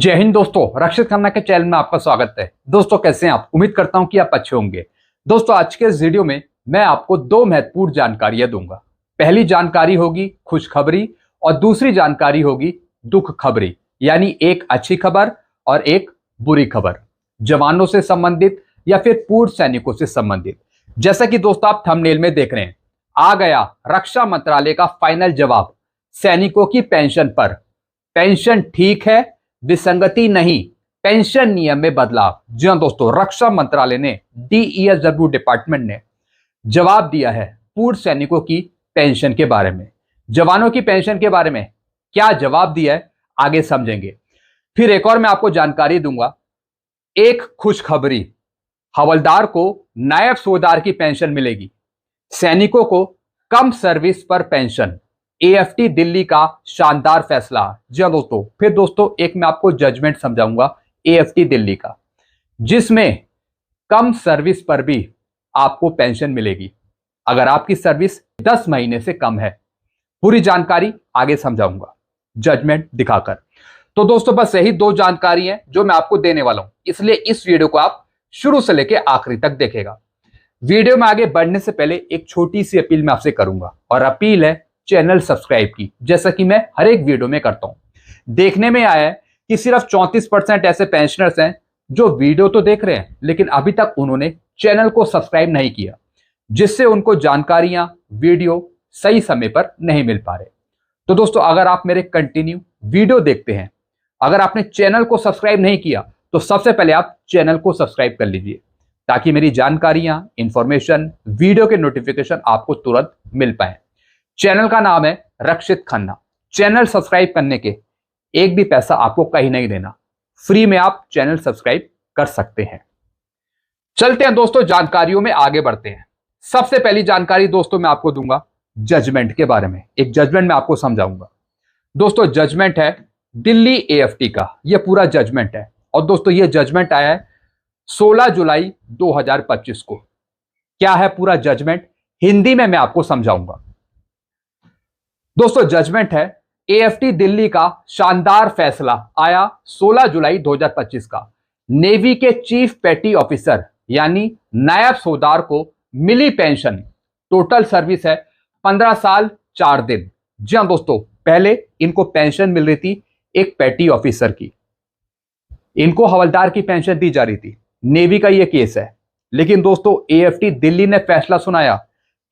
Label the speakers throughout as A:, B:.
A: जय हिंद दोस्तों, रक्षित खन्ना के चैनल में आपका स्वागत है। दोस्तों कैसे हैं आप? उम्मीद करता हूं कि आप अच्छे होंगे। दोस्तों आज के इस वीडियो में मैं आपको दो महत्वपूर्ण जानकारियां दूंगा। पहली जानकारी होगी खुशखबरी और दूसरी जानकारी होगी दुख खबरी, यानी एक अच्छी खबर और एक बुरी खबर, जवानों से संबंधित या फिर पूर्व सैनिकों से संबंधित। जैसा कि दोस्तों आप थंबनेल में देख रहे हैं, आ गया रक्षा मंत्रालय का फाइनल जवाब सैनिकों की पेंशन पर। पेंशन ठीक है, विसंगति नहीं, पेंशन नियम में बदलाव। जी हां दोस्तों, रक्षा मंत्रालय ने DESW डिपार्टमेंट ने जवाब दिया है पूर्व सैनिकों की पेंशन के बारे में। जवानों की पेंशन के बारे में क्या जवाब दिया है आगे समझेंगे। फिर एक और मैं आपको जानकारी दूंगा, एक खुशखबरी, हवलदार को नायब सूबेदार की पेंशन मिलेगी। सैनिकों को कम सर्विस पर पेंशन, AFT दिल्ली का शानदार फैसला। जी हां दोस्तों, फिर दोस्तों एक मैं आपको जजमेंट समझाऊंगा AFT दिल्ली का, जिसमें कम सर्विस पर भी आपको पेंशन मिलेगी अगर आपकी सर्विस 10 महीने से कम है। पूरी जानकारी आगे समझाऊंगा जजमेंट दिखाकर। तो दोस्तों बस यही दो जानकारी है जो मैं आपको देने वाला हूं, इसलिए इस वीडियो को आप शुरू से लेकर आखिरी तक देखेगा। वीडियो में आगे बढ़ने से पहले एक छोटी सी अपील मैं आपसे करूंगा, और अपील है चैनल सब्सक्राइब की, जैसा कि मैं हर एक वीडियो में करता हूं। देखने में आया है कि सिर्फ 34% ऐसे पेंशनर्स हैं जो वीडियो तो देख रहे हैं लेकिन अभी तक उन्होंने चैनल को सब्सक्राइब नहीं किया, जिससे उनको जानकारियां, वीडियो सही समय पर नहीं मिल पा रहे। तो दोस्तों अगर आप मेरे कंटिन्यू वीडियो देखते हैं, अगर आपने चैनल को सब्सक्राइब नहीं किया तो सबसे पहले आप चैनल को सब्सक्राइब कर लीजिए, ताकि मेरी जानकारियां, इंफॉर्मेशन, वीडियो के नोटिफिकेशन आपको तुरंत मिल पाए। चैनल का नाम है रक्षित खन्ना। चैनल सब्सक्राइब करने के एक भी पैसा आपको कहीं नहीं देना, फ्री में आप चैनल सब्सक्राइब कर सकते हैं। चलते हैं दोस्तों, जानकारियों में आगे बढ़ते हैं। सबसे पहली जानकारी दोस्तों मैं आपको दूंगा जजमेंट के बारे में। एक जजमेंट मैं आपको समझाऊंगा। दोस्तों जजमेंट है दिल्ली AFT का, यह पूरा जजमेंट है। और दोस्तों यह जजमेंट आया है 16 जुलाई 2025 को। क्या है पूरा जजमेंट, हिंदी में मैं आपको समझाऊंगा। दोस्तों जजमेंट है AFT दिल्ली का शानदार फैसला आया 16 जुलाई 2025 का। नेवी के चीफ पेटी ऑफिसर यानी नायब सूबेदार को मिली पेंशन। टोटल सर्विस है 15 साल 4 दिन। जी हां दोस्तों, पहले इनको पेंशन मिल रही थी एक पेटी ऑफिसर की, इनको हवलदार की पेंशन दी जा रही थी। नेवी का यह केस है, लेकिन दोस्तों AFT दिल्ली ने फैसला सुनाया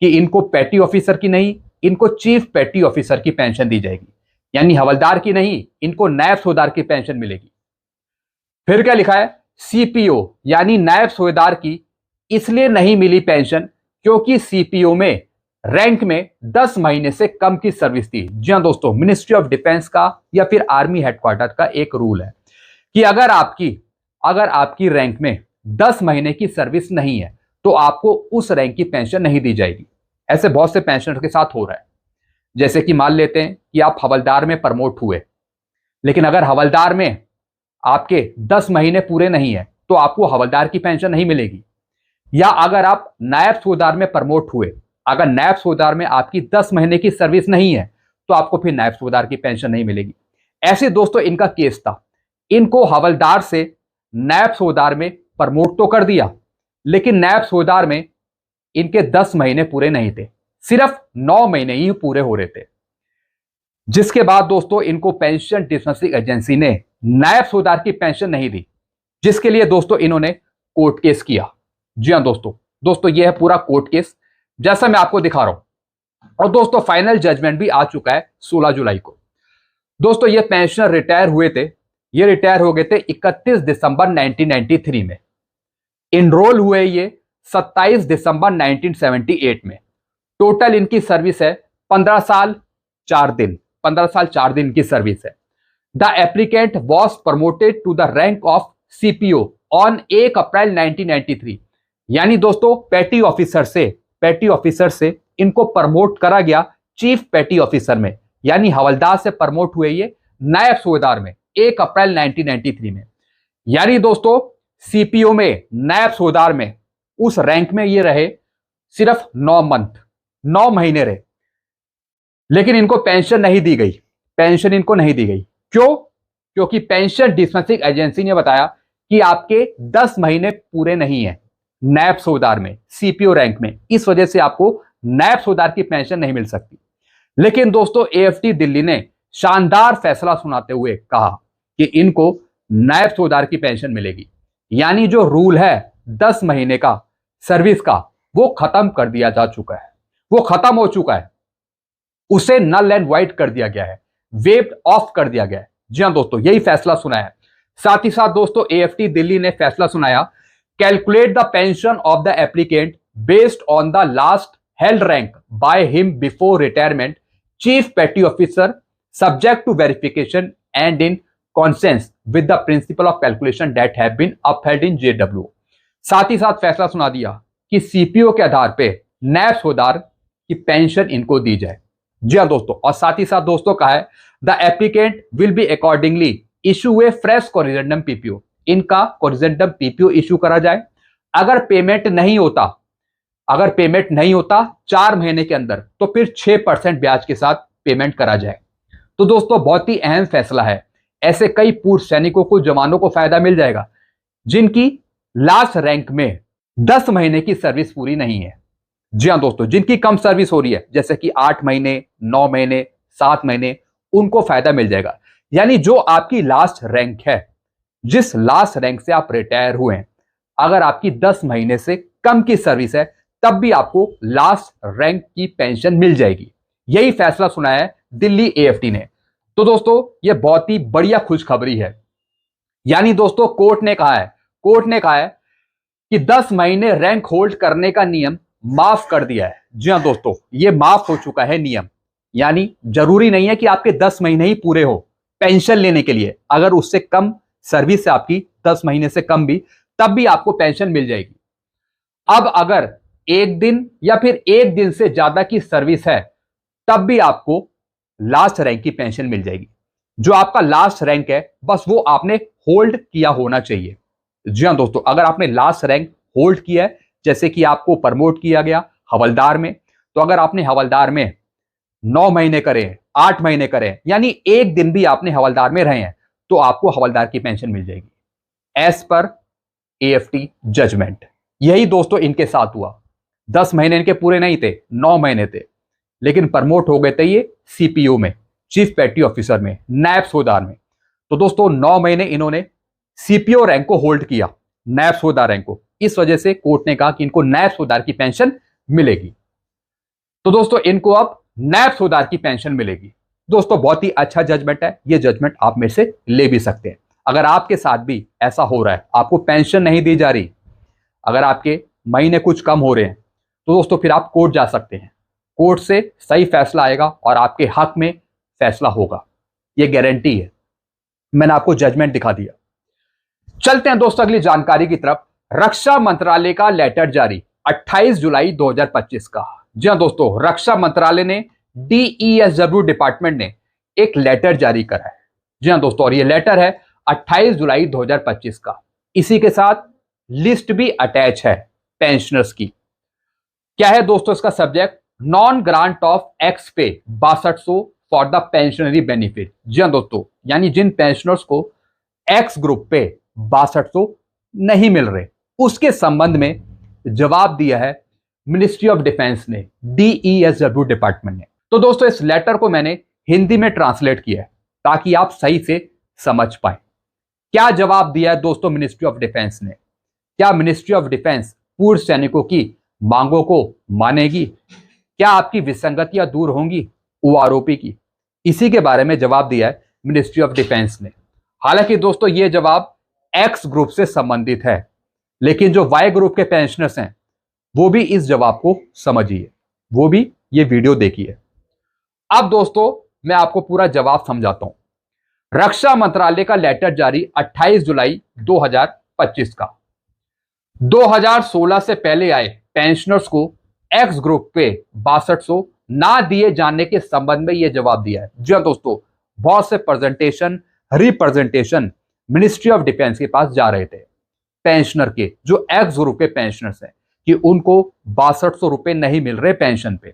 A: कि इनको पेटी ऑफिसर की नहीं, इनको चीफ पेटी ऑफिसर की पेंशन दी जाएगी, यानी हवलदार की नहीं, इनको नायब सूबेदार की पेंशन मिलेगी। फिर क्या लिखा है, CPO यानी नायब सूबेदार की इसलिए नहीं मिली पेंशन क्योंकि CPO में रैंक में 10 महीने से कम की सर्विस थी। जी हां दोस्तों, मिनिस्ट्री ऑफ डिफेंस का या फिर आर्मी हेडक्वार्टर का एक रूल है कि अगर आपकी रैंक में 10 महीने की सर्विस नहीं है तो आपको उस रैंक की पेंशन नहीं दी जाएगी। ऐसे बहुत से पेंशनर के साथ हो रहा है। जैसे कि मान लेते हैं कि आप हवलदार में प्रमोट हुए, लेकिन अगर हवलदार में आपके 10 महीने पूरे नहीं है तो आपको हवलदार की पेंशन नहीं मिलेगी। या अगर आप नायब सूबेदार में प्रमोट हुए, अगर नायब सूबेदार में आपकी 10 महीने की सर्विस नहीं है तो आपको फिर नायब सूबेदार की पेंशन नहीं मिलेगी। ऐसे दोस्तों इनका केस था। इनको हवलदार से नायब सूबेदार में प्रमोट तो कर दिया, लेकिन नायब सूबेदार में इनके 10 महीने पूरे नहीं थे, सिर्फ 9 महीने ही पूरे हो रहे थे। जिसके बाद दोस्तों इनको पेंशन डिस्बर्सिंग एजेंसी ने नायब सूबेदार की पेंशन नहीं दी, जिसके लिए दोस्तों इन्होंने कोर्ट केस किया। जी हां दोस्तों यह है पूरा कोर्ट केस, जैसा मैं आपको दिखा रहा हूं। और दोस्तों फाइनल जजमेंट भी आ चुका है 16 जुलाई को। दोस्तों ये पेंशनर रिटायर हुए थे, ये रिटायर हो गए थे 31 दिसंबर 1993 में। इनरोल हुए ये 27 दिसंबर 1978 में। टोटल इनकी सर्विस है 15 साल 4 दिन। 15 साल 4 दिन की सर्विस है। The applicant was promoted to the rank of CPO on 1 April 1993। यानी दोस्तों पेटी ऑफिसर से इनको प्रमोट करा गया चीफ पेटी ऑफिसर में, यानी हवलदार से प्रमोट हुए ये नायब सूबेदार में 1 अप्रैल 1993 में। यानी दोस्तों CPO में, नायब सूबेदार में, उस रैंक में ये रहे सिर्फ 9 महीने रहे, लेकिन इनको पेंशन नहीं दी गई। पेंशन इनको नहीं दी गई। क्यों? क्योंकि पेंशन डिस्बर्सिंग एजेंसी ने बताया कि आपके 10 महीने पूरे नहीं है नायब सूबेदार में, सीपीओ रैंक में, इस वजह से आपको नायब सूबेदार की पेंशन नहीं मिल सकती। लेकिन दोस्तों एएफटी दिल्ली ने शानदार फैसला सुनाते हुए कहा कि इनको नायब सूबेदार की पेंशन मिलेगी, यानी जो रूल है 10 महीने का सर्विस का वो खत्म कर दिया जा चुका है, वो खत्म हो चुका है, उसे नल एंड वाइड कर दिया गया है, वेव्ड ऑफ कर दिया गया है। जी हां दोस्तों, यही फैसला सुनाया है। साथ ही साथ दोस्तों एएफटी दिल्ली ने फैसला सुनाया, calculate the pension of the applicant based on the last held rank by him before retirement, chief petty officer, subject to verification and in consonance with the principle of calculation that have been upheld in J W. साथ ही साथ फैसला सुना दिया कि CPO के आधार पर नायब सूबेदार की पेंशन इनको दी जाए। जी हां दोस्तों, और साथ ही साथ दोस्तों कहा है the applicant will be accordingly issue A fresh corrigendum PPO, इनका कोरिजेंडम पीपीओ इशू करा जाए। अगर पेमेंट नहीं होता 4 महीने के अंदर तो फिर 6% ब्याज के साथ पेमेंट करा जाए। तो दोस्तों बहुत ही अहम फैसला है, ऐसे कई पूर्व सैनिकों को, जवानों को फायदा मिल जाएगा जिनकी लास्ट रैंक में 10 महीने की सर्विस पूरी नहीं है। जी हां दोस्तों, जिनकी कम सर्विस हो रही है जैसे कि 8 महीने, 9 महीने, 7 महीने, उनको फायदा मिल जाएगा। यानी जो आपकी लास्ट रैंक है, जिस लास्ट रैंक से आप रिटायर हुए हैं, अगर आपकी 10 महीने से कम की सर्विस है तब भी आपको लास्ट रैंक की पेंशन मिल जाएगी। यही फैसला सुनाया है दिल्ली एएफटी ने। तो दोस्तों यह बहुत ही बढ़िया खुशखबरी है। यानी दोस्तों कोर्ट ने कहा है कि 10 महीने रैंक होल्ड करने का नियम माफ कर दिया है। जी हां दोस्तों, यह माफ हो चुका है नियम, यानी जरूरी नहीं है कि आपके 10 महीने ही पूरे हो पेंशन लेने के लिए। अगर उससे कम सर्विस है आपकी, 10 महीने से कम भी, तब भी आपको पेंशन मिल जाएगी। अब अगर 1 दिन या फिर 1 दिन से ज्यादा की सर्विस है तब भी आपको लास्ट रैंक की पेंशन मिल जाएगी। जो आपका लास्ट रैंक है बस वो आपने होल्ड किया होना चाहिए। जी हां दोस्तों, अगर आपने लास्ट रैंक होल्ड किया है, जैसे कि आपको प्रमोट किया गया हवलदार में, तो अगर आपने हवलदार में 9 महीने करे, 8 महीने करे, यानी 1 दिन भी आपने हवलदार में रहे हैं, तो आपको हवलदार की पेंशन मिल जाएगी एज पर एएफटी जजमेंट। यही दोस्तों इनके साथ हुआ। 10 महीने इनके पूरे नहीं थे, 9 महीने थे, लेकिन प्रमोट हो गए थे ये सीपीओ में, चीफ पेटी ऑफिसर में, नायब सूबेदार में। तो दोस्तों 9 महीने इन्होंने सीपीओ रैंक को होल्ड किया, नायब सूबेदार रैंक को। इस वजह से कोर्ट ने कहा कि इनको नायब सूबेदार की पेंशन मिलेगी। तो दोस्तों इनको अब नायब सूबेदार की पेंशन मिलेगी। दोस्तों बहुत ही अच्छा जजमेंट है, ये जजमेंट आप मेरे से ले भी सकते हैं। अगर आपके साथ भी ऐसा हो रहा है, आपको पेंशन नहीं दी जा रही, अगर आपके महीने कुछ कम हो रहे हैं, तो दोस्तों फिर आप कोर्ट जा सकते हैं। कोर्ट से सही फैसला आएगा और आपके हक में फैसला होगा, ये गारंटी है। मैंने आपको जजमेंट दिखा दिया। चलते हैं दोस्तों अगली जानकारी की तरफ। रक्षा मंत्रालय का लेटर जारी 28 जुलाई 2025 का। जी हां दोस्तों, रक्षा मंत्रालय ने डीईएसडब्ल्यू डिपार्टमेंट ने एक लेटर जारी करा है। जी हां दोस्तों, और ये लेटर है 28 जुलाई 2025 का। इसी के साथ लिस्ट भी अटैच है पेंशनर्स की। क्या है दोस्तों इसका subject? Non grant of x पे 6200 फॉर द पेंशनरी बेनिफिट। जी हां दोस्तों, यानी जिन पेंशनर्स को एक्स ग्रुप पे 6200 नहीं मिल रहे, उसके संबंध में जवाब दिया है मिनिस्ट्री ऑफ डिफेंस ने, डीईएसडब्ल्यू डिपार्टमेंट ने। तो दोस्तों इस लेटर को मैंने हिंदी में ट्रांसलेट किया है ताकि आप सही से समझ पाए। क्या जवाब दिया है दोस्तों मिनिस्ट्री ऑफ डिफेंस ने? क्या मिनिस्ट्री ऑफ डिफेंस पूर्व सैनिकों की मांगों को मानेगी? क्या आपकी विसंगतियां दूर होंगी ओआरओपी की? इसी के बारे में जवाब दिया है मिनिस्ट्री ऑफ डिफेंस ने। हालांकि दोस्तों ये जवाब एक्स ग्रुप से संबंधित है, लेकिन जो वाई ग्रुप के पेंशनर्स हैं वो भी इस जवाब को समझिए, वो भी ये वीडियो देखिए। अब दोस्तों मैं आपको पूरा जवाब समझाता हूं। रक्षा मंत्रालय का लेटर जारी 28 जुलाई 2025 का। 2016 से पहले आए पेंशनर्स को एक्स ग्रुप पे 6200 ना दिए जाने के संबंध में यह जवाब दिया है। जी दोस्तों, बहुत से presentation, representation ministry of defence के पास जा रहे थे पेंशनर के, जो एक्स ग्रुप के पेंशनर्स हैं, कि उनको 6200 रुपए नहीं मिल रहे पेंशन पे,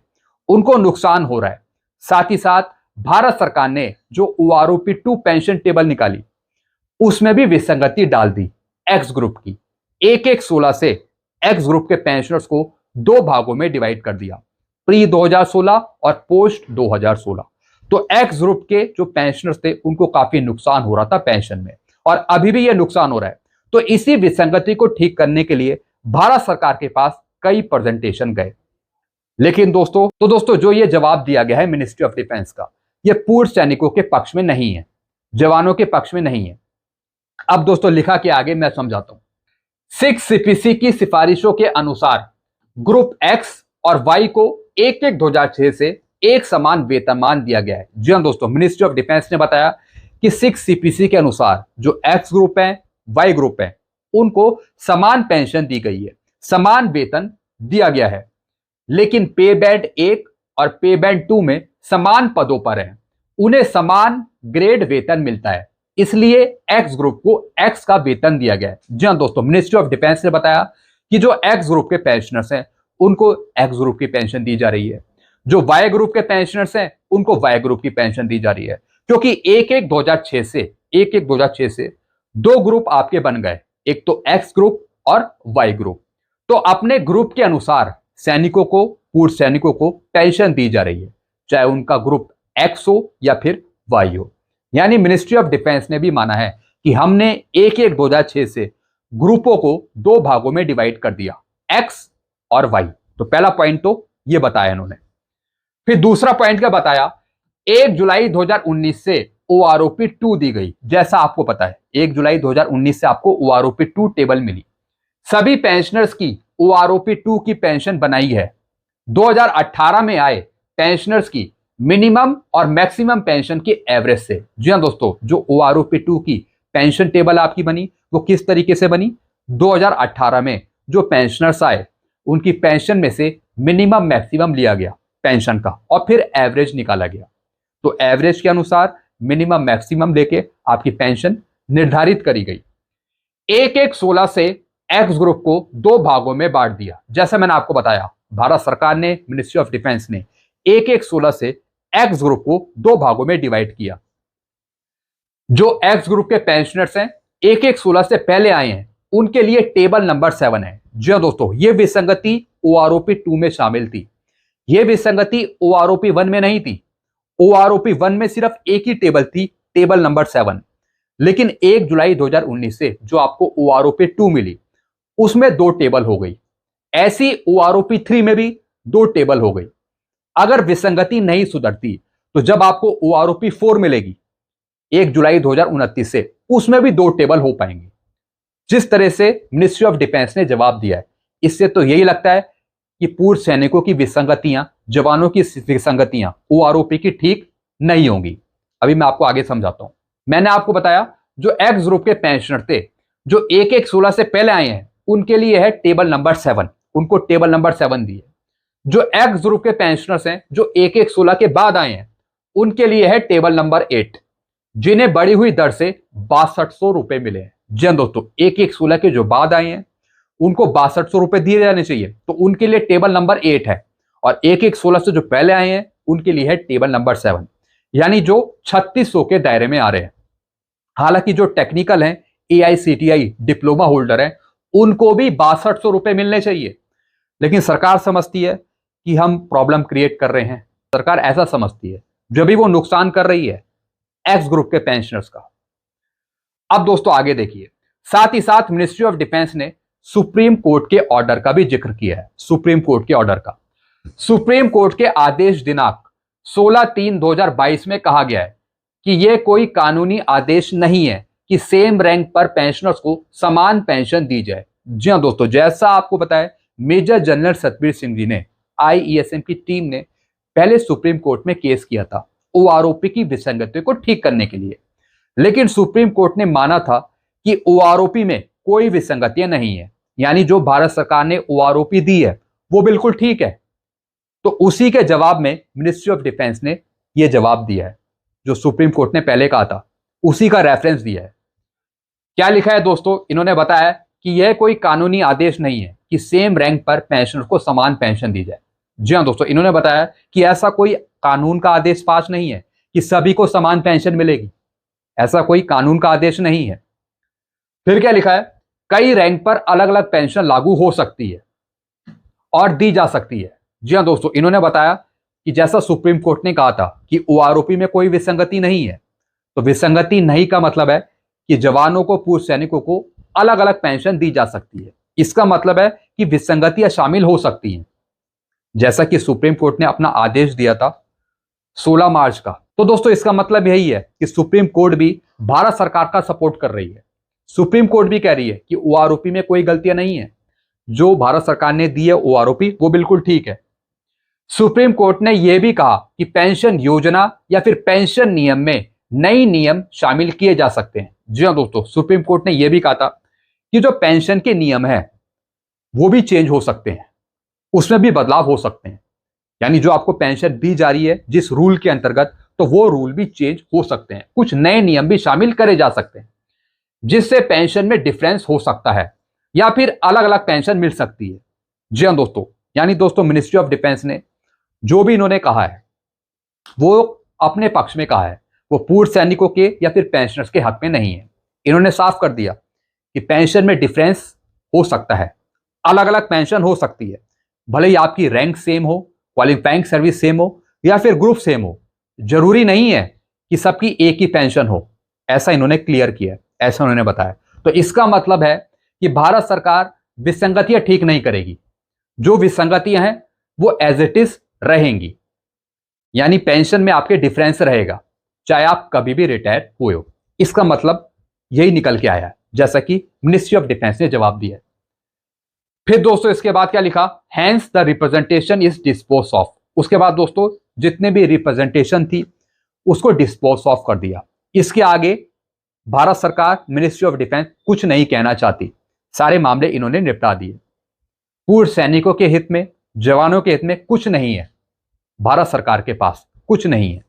A: उनको नुकसान हो रहा है। साथ ही साथ भारत सरकार ने जो ओआरओपी 2 पेंशन टेबल निकाली, उसमें भी विसंगति डाल दी एक्स ग्रुप की। 1-1-16 से एक्स ग्रुप के पेंशनर्स को दो भागों में डिवाइड कर दिया, प्री 2016 और पोस्ट 2016। तो एक्स ग्रुप के जो पेंशनर्स थे उनको काफी नुकसान हो रहा था पेंशन में, और अभी भी यह नुकसान हो रहा है। तो इसी विसंगति को ठीक करने के लिए भारत सरकार के पास कई प्रेजेंटेशन गए, लेकिन दोस्तों जो ये जवाब दिया गया है मिनिस्ट्री ऑफ डिफेंस का, ये पूर्व सैनिकों के पक्ष में नहीं है, जवानों के पक्ष में नहीं है। अब दोस्तों लिखा के आगे मैं समझाता हूं। 6 सीपीसी की सिफारिशों के अनुसार ग्रुप एक्स और वाई को 1-1-2006 से एक समान वेतनमान दिया गया है। जी हां दोस्तों, मिनिस्ट्री ऑफ डिफेंस ने बताया कि 6 सीपीसी के अनुसार जो एक्स ग्रुप है, वाई ग्रुप है, उनको समान पेंशन दी गई है, समान वेतन दिया गया है, लेकिन पे बैंड 1 और पे बैंड 2 में समान पदों पर हैं, उन्हें समान ग्रेड वेतन मिलता है, इसलिए एक्स ग्रुप को एक्स का वेतन दिया गया है। जी हां दोस्तों, मिनिस्ट्री ऑफ डिफेंस ने बताया कि जो एक्स ग्रुप के पेंशनर्स हैं उनको एक्स ग्रुप की पेंशन दी जा रही है, जो वाई ग्रुप के पेंशनर्स हैं उनको वाई ग्रुप की पेंशन दी जा रही है, क्योंकि 1-1-2006 से दो ग्रुप आपके बन गए, एक तो एक्स ग्रुप और वाई ग्रुप। तो अपने ग्रुप के अनुसार सैनिकों को, पूर्व सैनिकों को पेंशन दी जा रही है, चाहे उनका ग्रुप एक्स हो या फिर वाई हो। यानी मिनिस्ट्री ऑफ डिफेंस ने भी माना है कि हमने 1-1-2006 से ग्रुपों को दो भागों में डिवाइड कर दिया, एक्स और वाई। तो पहला पॉइंट तो ये बताया इन्होंने। फिर दूसरा पॉइंट क्या बताया, 1 जुलाई 2019 से OROP 2 दी गई। जैसा आपको पता है 1 जुलाई 2019 से आपको OROP 2 टेबल मिली, सभी पेंशनर्स की OROP 2 की पेंशन बनाई है। 2018 में आए पेंशनर्स की मिनिमम और मैक्सिमम पेंशन के एवरेज से। जी हां दोस्तों, जो OROP 2 की पेंशन टेबल आपकी बनी वो किस तरीके से बनी, 2018 में जो पेंशनर्स आए उनकी पेंशन में से मिनिमम मैक्सिमम लिया गया पेंशन का, और फिर एवरेज निकाला गया। तो एवरेज के अनुसार मिनिमम मैक्सिमम लेके आपकी पेंशन निर्धारित करी गई। 1-1-16 से एक्स ग्रुप को दो भागों में बांट दिया। जैसे मैंने आपको बताया, भारत सरकार ने, मिनिस्ट्री ऑफ डिफेंस ने 1-1-16 से एक्स ग्रुप को दो भागों में डिवाइड किया। जो एक्स ग्रुप के पेंशनर्स हैं 1-1-16 से पहले आए हैं उनके लिए टेबल नंबर 7 है। जी हां दोस्तों, यह विसंगति OROP 2 में शामिल थी, यह विसंगति OROP 1 में नहीं थी। OROP 1 में सिर्फ एक ही टेबल थी, टेबल नंबर 7, लेकिन 1 जुलाई 2019 से जो आपको OROP 2 मिली उसमें दो टेबल हो गई। ऐसी OROP 3 में भी दो टेबल हो गई। अगर विसंगति नहीं सुधरती तो जब आपको OROP 4 मिलेगी 1 जुलाई 2029 से, उसमें भी दो टेबल हो पाएंगे। जिस तरह से मिनिस्ट्री ऑफ डिफेंस ने जवाब दिया है, इससे तो यही लगता है कि पूर्व सैनिकों की विसंगतियां, जवानों की विसंगतियां OROP की ठीक नहीं होंगी। अभी मैं आपको आगे समझाता हूं। मैंने आपको बताया जो एक्स ग्रुप के पेंशनर थे जो 1-1-16 से पहले आए हैं उनके लिए है टेबल नंबर 7, उनको टेबल नंबर 7 दी है। जो एक्स ग्रुप के पेंशनर्स हैं जो 1-1-16 के बाद आए हैं उनके लिए है टेबल नंबर 8, जिन्हें बढ़ी हुई दर से 6200 रुपए मिले हैं। जी हां दोस्तों, 1-1-16 के जो बाद आए हैं उनको 6200 रुपए दिए जाने चाहिए, तो उनके लिए टेबल नंबर 8 है, और 1-1-16 से जो पहले आए हैं उनके लिए है टेबल नंबर 7, यानी जो 3600 के दायरे में आ रहे हैं। हालांकि जो टेक्निकल हैं, AICTI डिप्लोमा होल्डर हैं, उनको भी 6200 रुपए मिलने चाहिए, लेकिन सरकार समझती है कि हम प्रॉब्लम क्रिएट कर रहे हैं। सरकार ऐसा समझती है जब भी वो नुकसान कर रही है एक्स ग्रुप के पेंशनर्स का। अब दोस्तों आगे देखिए, साथ ही साथ मिनिस्ट्री ऑफ डिफेंस ने सुप्रीम कोर्ट के ऑर्डर का भी जिक्र किया है। सुप्रीम कोर्ट के ऑर्डर का, सुप्रीम कोर्ट के आदेश दिनांक 16/3/2022 में कहा गया है कि यह कोई कानूनी आदेश नहीं है कि सेम रैंक पर पेंशनर्स को समान पेंशन दी जाए। जी हां दोस्तों, जैसा आपको बताया मेजर जनरल सतबीर सिंह जी ने, IESM की टीम ने पहले सुप्रीम कोर्ट में केस किया था OROP की विसंगति को ठीक करने के लिए, लेकिन सुप्रीम कोर्ट ने माना था कि OROP में कोई विसंगतियां नहीं है, यानी जो भारत सरकार ने OROP दी है वो बिल्कुल ठीक है। तो उसी के जवाब में मिनिस्ट्री ऑफ डिफेंस ने यह जवाब दिया है, जो सुप्रीम कोर्ट ने पहले कहा था उसी का रेफरेंस दिया है। क्या लिखा है दोस्तों, इन्होंने बताया कि यह कोई कानूनी आदेश नहीं है कि सेम रैंक पर पेंशनर्स को समान पेंशन दी जाए। जी हां दोस्तों, इन्होंने बताया कि ऐसा कोई कानून का आदेश पास नहीं है कि सभी को समान पेंशन मिलेगी, ऐसा कोई कानून का आदेश नहीं है। फिर क्या लिखा है, कई रैंक पर अलग अलग पेंशन लागू हो सकती है और दी जा सकती है। जी हाँ दोस्तों, इन्होंने बताया कि जैसा सुप्रीम कोर्ट ने कहा था कि ओआरओपी में कोई विसंगति नहीं है, तो विसंगति नहीं का मतलब है कि जवानों को, पूर्व सैनिकों को अलग अलग पेंशन दी जा सकती है। इसका मतलब है कि विसंगतियां शामिल हो सकती हैं, जैसा कि सुप्रीम कोर्ट ने अपना आदेश दिया था 16 मार्च का। तो दोस्तों इसका मतलब यही है कि सुप्रीम कोर्ट भी भारत सरकार का सपोर्ट कर रही है। सुप्रीम कोर्ट भी कह रही है कि ओआरओपी में कोई गलतियां नहीं है, जो भारत सरकार ने दी है ओआरओपी वो बिल्कुल ठीक है। सुप्रीम कोर्ट ने यह भी कहा कि पेंशन योजना या फिर पेंशन नियम में नई नियम शामिल किए जा सकते हैं। जी हाँ दोस्तों, सुप्रीम कोर्ट ने यह भी कहा था कि जो पेंशन के नियम है वो भी चेंज हो सकते हैं, उसमें भी बदलाव हो सकते हैं। यानी जो आपको पेंशन दी जा रही है जिस रूल के अंतर्गत, तो वो रूल भी चेंज हो सकते हैं, कुछ नए नियम भी शामिल करे जा सकते हैं, जिससे पेंशन में डिफरेंस हो सकता है या फिर अलग अलग पेंशन मिल सकती है। जी हाँ दोस्तों, यानी दोस्तों मिनिस्ट्री ऑफ डिफेंस ने जो भी इन्होंने कहा है वो अपने पक्ष में कहा है, वो पूर्व सैनिकों के या फिर पेंशनर्स के हक में नहीं है। इन्होंने साफ कर दिया कि पेंशन में डिफरेंस हो सकता है, अलग अलग पेंशन हो सकती है, भले ही आपकी रैंक सेम हो, क्वालिफाइंग सर्विस सेम हो या फिर ग्रुप सेम हो, जरूरी नहीं है कि सबकी एक ही पेंशन हो। ऐसा इन्होंने क्लियर किया, ऐसा उन्होंने बताया। तो इसका मतलब है कि भारत सरकार विसंगतियां ठीक नहीं करेगी, जो विसंगतियां हैं वो एज इट इज रहेंगी, यानी पेंशन में आपके डिफरेंस रहेगा चाहे आप कभी भी रिटायर हुए हो। इसका मतलब यही निकल के आया है, जैसा कि मिनिस्ट्री ऑफ डिफेंस ने जवाब दिया है। फिर दोस्तों इसके बाद क्या लिखा, hence the representation is dispose of. उसके बाद दोस्तों जितने भी रिप्रेजेंटेशन थी उसको डिस्पोज ऑफ कर दिया। इसके आगे भारत सरकार, मिनिस्ट्री ऑफ डिफेंस कुछ नहीं कहना चाहती, सारे मामले इन्होंने निपटा दिए। पूर्व सैनिकों के हित में, जवानों के हित में कुछ नहीं है, भारत सरकार के पास कुछ नहीं है।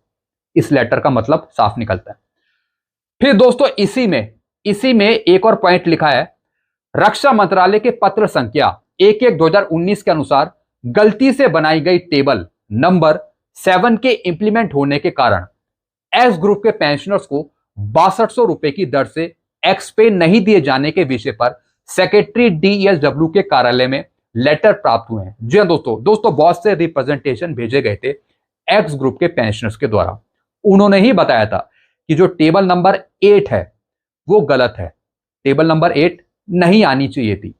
A: इस लेटर का मतलब साफ निकलता है। फिर दोस्तों इसी में एक और पॉइंट लिखा है, रक्षा मंत्रालय के पत्र संख्या 11/2019 के अनुसार गलती से बनाई गई टेबल नंबर 7 के इंप्लीमेंट होने के कारण एस ग्रुप के पेंशनर्स को 6200 रुपए की दर से एक्सपे नहीं दिए जाने के विषय पर सेक्रेटरी डीएसडब्ल्यू के कार्यालय में लेटर प्राप्त हुए हैं। जी हाँ दोस्तों बहुत से रिप्रेजेंटेशन भेजे गए थे एक्स ग्रुप के पेंशनर्स के द्वारा। उन्होंने ही बताया था कि जो टेबल नंबर 8 है वो गलत है, टेबल नंबर 8 नहीं आनी चाहिए थी।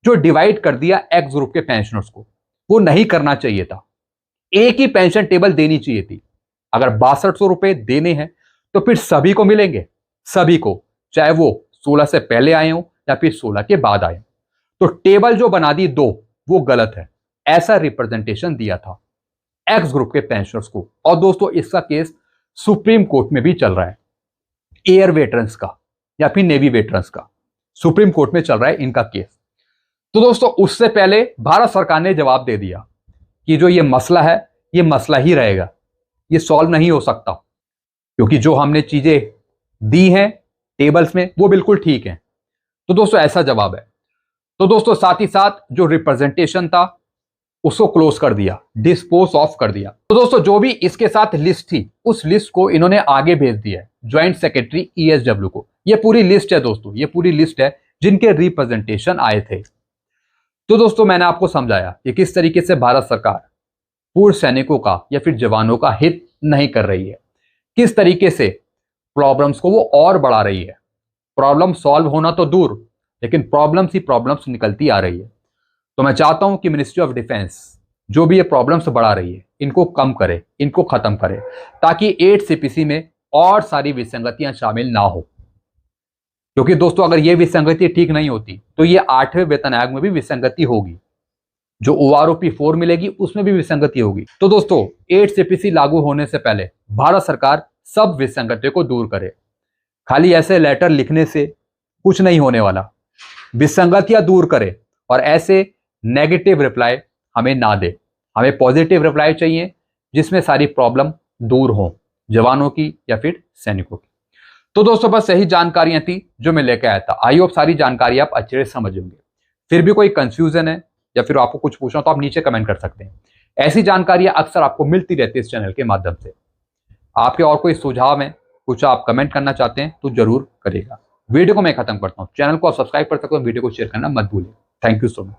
A: जो डिवाइड कर दिया एक्स ग्रुप के पेंशनर्स को, वो नहीं करना चाहिए था, एक ही पेंशन टेबल देनी चाहिए थी। अगर 6200 रुपए देने हैं तो फिर सभी को मिलेंगे, सभी को, चाहे वो 16 से पहले आए हो या फिर 16 के बाद आए। तो टेबल जो बना दी 2 वो गलत है, ऐसा रिप्रेजेंटेशन दिया था एक्स ग्रुप के पेंशनर्स को। और दोस्तों इसका केस सुप्रीम कोर्ट में भी चल रहा है, एयर वेटरन्स का या फिर नेवी वेटरन्स का, सुप्रीम कोर्ट में चल रहा है इनका केस। तो दोस्तों उससे पहले भारत सरकार ने जवाब दे दिया कि जो ये मसला है ये मसला ही रहेगा, ये सॉल्व नहीं हो सकता, क्योंकि जो हमने चीजें दी हैं टेबल्स में वो बिल्कुल ठीक हैं। तो दोस्तों ऐसा जवाब है। तो दोस्तों साथ ही साथ जो रिप्रेजेंटेशन था उसको क्लोज कर दिया, डिस्पोज ऑफ कर दिया। तो दोस्तों जो भी इसके साथ लिस्ट थी उस लिस्ट को इन्होंने आगे भेज दिया है ज्वाइंट सेक्रेटरी ईएसडब्ल्यू को। ये पूरी लिस्ट है दोस्तों, ये पूरी लिस्ट है जिनके रिप्रेजेंटेशन आए थे। तो दोस्तों मैंने आपको समझाया कि किस तरीके से भारत सरकार पूर्व सैनिकों का या फिर जवानों का हित नहीं कर रही है, किस तरीके से प्रॉब्लम्स को वो और बढ़ा रही है। प्रॉब्लम सॉल्व होना तो दूर, लेकिन प्रॉब्लम्स ही प्रॉब्लम्स निकलती आ रही है। तो मैं चाहता हूं कि मिनिस्ट्री ऑफ डिफेंस जो भी ये प्रॉब्लम्स बढ़ा रही है इनको कम करे, इनको खत्म करे, ताकि 8 सीपीसी में और सारी विसंगतियां शामिल ना हो। क्योंकि दोस्तों अगर ये विसंगति ठीक नहीं होती तो ये 8वें वेतन आयोग में भी विसंगति होगी, जो ओआरओपी 4 मिलेगी उसमें भी विसंगति होगी। तो दोस्तों 8 सीपीसी लागू होने से पहले भारत सरकार सब विसंगतियों को दूर करे। खाली ऐसे लेटर लिखने से कुछ नहीं होने वाला, विसंगतियां दूर करे और ऐसे नेगेटिव रिप्लाई हमें ना दे। हमें पॉजिटिव रिप्लाई चाहिए जिसमें सारी प्रॉब्लम दूर हो, जवानों की या फिर सैनिकों की। तो दोस्तों बस यही जानकारियां थी जो मैं लेकर आया था। आई होप सारी जानकारी आप अच्छे से समझ होंगे। फिर भी कोई कंफ्यूजन है या फिर आपको कुछ पूछना तो आप नीचे कमेंट कर सकते हैं। ऐसी जानकारियां अक्सर आपको मिलती रहती है इस चैनल के माध्यम से। आपके और कोई सुझाव है, कुछ आप कमेंट करना चाहते हैं तो जरूर करिएगा। वीडियो को मैं खत्म करता हूं। चैनल को आप सब्सक्राइब कर सकते हो, वीडियो को शेयर करना मत भूलिए। Thank you so much.